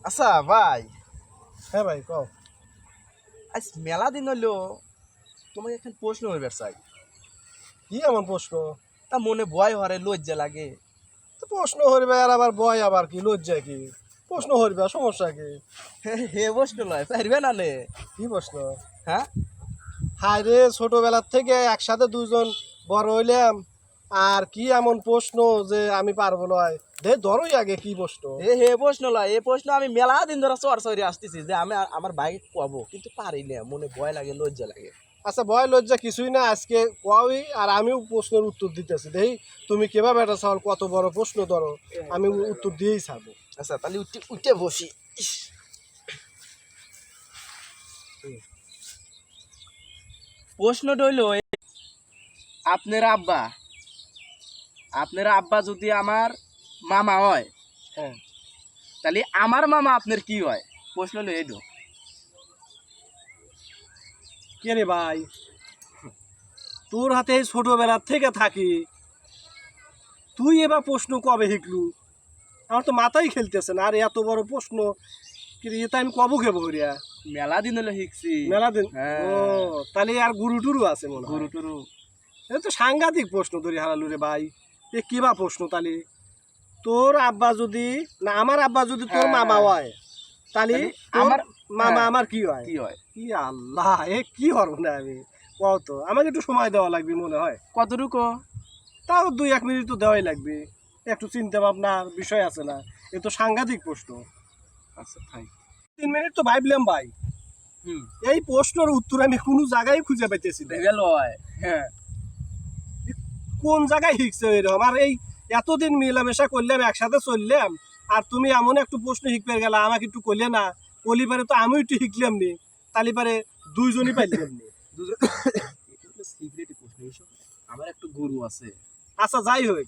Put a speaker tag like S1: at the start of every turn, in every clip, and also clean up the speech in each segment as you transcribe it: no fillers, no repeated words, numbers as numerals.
S1: আচ্ছা ভাই,
S2: হ্যাঁ ভাই কও।
S1: আজ মেলা দিন হলো তোমাকে এখন প্রশ্ন হইবার চাই।
S2: কি এমন প্রশ্ন?
S1: তা মনে ভয় হরে লজ্জা লাগে।
S2: তো প্রশ্ন হরিবে আর আবার বয় আবার কি লজ্জা কি? প্রশ্ন হরিবে সমস্যা কি?
S1: হে প্রশ্ন লয় পারবে না নে?
S2: কি প্রশ্ন?
S1: হ্যাঁ,
S2: হায় রে, ছোটবেলার থেকে একসাথে দুজন বড় হইলাম, আর কি এমন প্রশ্ন যে আমি পারবো নয়? ধরোই আগে কি প্রশ্ন?
S1: হে প্রশ্ন লয়, এ প্রশ্ন আমি মেলা দিন ধরে চর চরে আসতেছি যে আমি আমার ভাইকে কব, কিন্তু পারি না, মনে ভয় লাগে লজ্জা লাগে।
S2: আচ্ছা, ভয় লজ্জা কিছুই না, আজকে কওই আর আমিও প্রশ্নের উত্তর দিতেছি। দেখি তুমি কিভাবে এটা চাও, কত বড় প্রশ্ন ধরো, আমি উত্তর দিয়েই ছাড়বো।
S1: আচ্ছা তাহলে উঠে উঠে বসি। ইস, প্রশ্নটা হইলো আপনার আব্বা আপনার আব্বা যদি আমার মামা হয়,
S2: হ্যাঁ,
S1: তাহলে আমার মামা আপনার কি হয়? প্রশ্ন হলো এইটো।
S2: কে রে ভাই, তোর হাতে এই ছোটবেলার থেকে থাকি, তুই এবার প্রশ্ন কবে শিখলু? আমার তো মাথায় খেলতেছে না। আর এত বড় প্রশ্ন কি রে, এটা আমি কবে খেবো রিয়া?
S1: মেলা দিন হলো শিখছি।
S2: মেলা দিন?
S1: হ্যাঁ।
S2: ও, তাহলে আর গুরু টুরু আছে মনে হয়।
S1: গুরু টুরু।
S2: এটা তো সাংঘাতিক প্রশ্ন ধরি হারালু রে ভাই। এ কিবা প্রশ্ন তাহলে? তোর আব্বা যদি না আমার আব্বা যদি তোর
S1: হ্যাঁ,
S2: মামা হয়, তাহলে আমার
S1: আমার
S2: মামা
S1: হ্যাঁ,
S2: আমার কি হয়?
S1: কি হয়?
S2: কি আল্লাহ, এ কি হরব না আমি? কত আমাকে একটু সময় দেওয়া লাগবে মনে হয়।
S1: কতটুকু?
S2: তাও 2-1 মিনিট তো দেওয়াই লাগবে। একটু চিন্তা ভাবনার বিষয় আছে না? এ তো সাংঘাতিক প্রশ্ন।
S1: আচ্ছা থাই।
S2: 3 মিনিট তো ভাবলাম ভাই।
S1: হুম,
S2: এই প্রশ্নের উত্তর আমি কোনো জায়গায় খুঁজে পাইতেছি না।
S1: ভেবে লয়। হ্যাঁ,
S2: কোন জায়গায় শিখছে এরকম? আর এই এতদিন মেলামেশা করলাম, একসাথে চললাম, আর তুমি এমন একটু প্রশ্ন শিখতে গেলা, আমাকে একটু করলে না? কলি পারে তো আমিও একটু শিখলাম নি, তালি পারে দুইজনই পাইলাম নি।
S1: দুজন সিক্রেট প্রশ্ন এইসব। আমার একটু গরু আছে।
S2: আচ্ছা যাই হোক,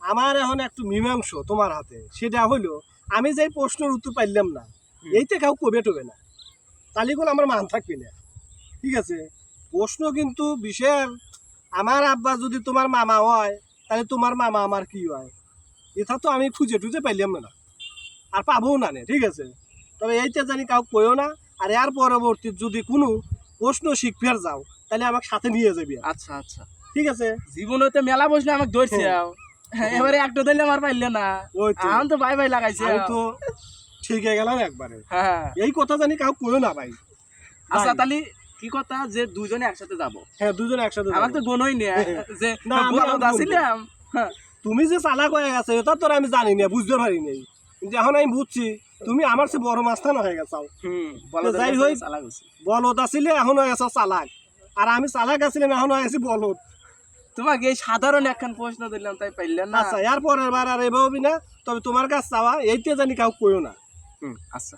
S2: আমার এখন একটু মীমাংস তোমার হাতে। সেটা হইলো, আমি যে প্রশ্নের উত্তর পাইলাম না, এইতে কাউ কবে টবে না, তালিগুলো আমার মান থাকবে না। ঠিক আছে? প্রশ্ন কিন্তু বিশেষ, আমার আব্বা যদি তোমার মামা হয়, তাহলে তোমার মামা আমার কি হয়? এটা তো আমি খুঁজে টুজে পাইলাম না, আর পাবও না নে। ঠিক আছে? তবে এইটা জানি কাউ কইও না। আর এর পরবর্তী যদি কোনো প্রশ্ন শিখফের যাও, তাহলে আমাকে সাথে নিয়ে যাবি।
S1: আচ্ছা আচ্ছা,
S2: ঠিক আছে?
S1: জীবনে তো মেলা প্রশ্ন আমাকে ধরছে। এবারে একটা দিলে আমার পাইলে না।
S2: ওই তো,
S1: এখন তো বাই বাই লাগাইছে।
S2: আমি তো ঠিক হয়ে গেলাম একবারে।
S1: হ্যাঁ,
S2: এই কথা জানি কাউ কইও না ভাই।
S1: আচ্ছা
S2: যাই।
S1: তাহলে কি কথা যে দুজনে একসাথে যাব?
S2: হ্যাঁ, দুজন একসাথে
S1: আমার
S2: যাবো।
S1: তো গোনই নেই যে
S2: না, আমি
S1: বলদ
S2: আর
S1: আছিলাম। হ্যাঁ,
S2: তুমি যে চালাক হয়ে গেছে এটা তো আমি জানি না, বুঝতে পারি নাই, কিন্তু এখন আমি বুঝছি তুমি আমার চেয়ে বড় মাস্তান হয়ে গেছো।
S1: বলদ
S2: যাই হোক,
S1: চালা গেছে।
S2: বলদ আসলে এখন হয়ে গেছো চালাক, আর আমি চালাক আসছিলাম এখন হয়ে গেছি বলদ।
S1: তোমাকে এই সাধারণ একখান প্রশ্ন দিলাম, তাই পাইলেন না।
S2: আচ্ছা, এর পরের বার আর এভাবে না, তবে তোমার কাছে চাওয়া এইটা জানি কাউ কইও না।
S1: আচ্ছা।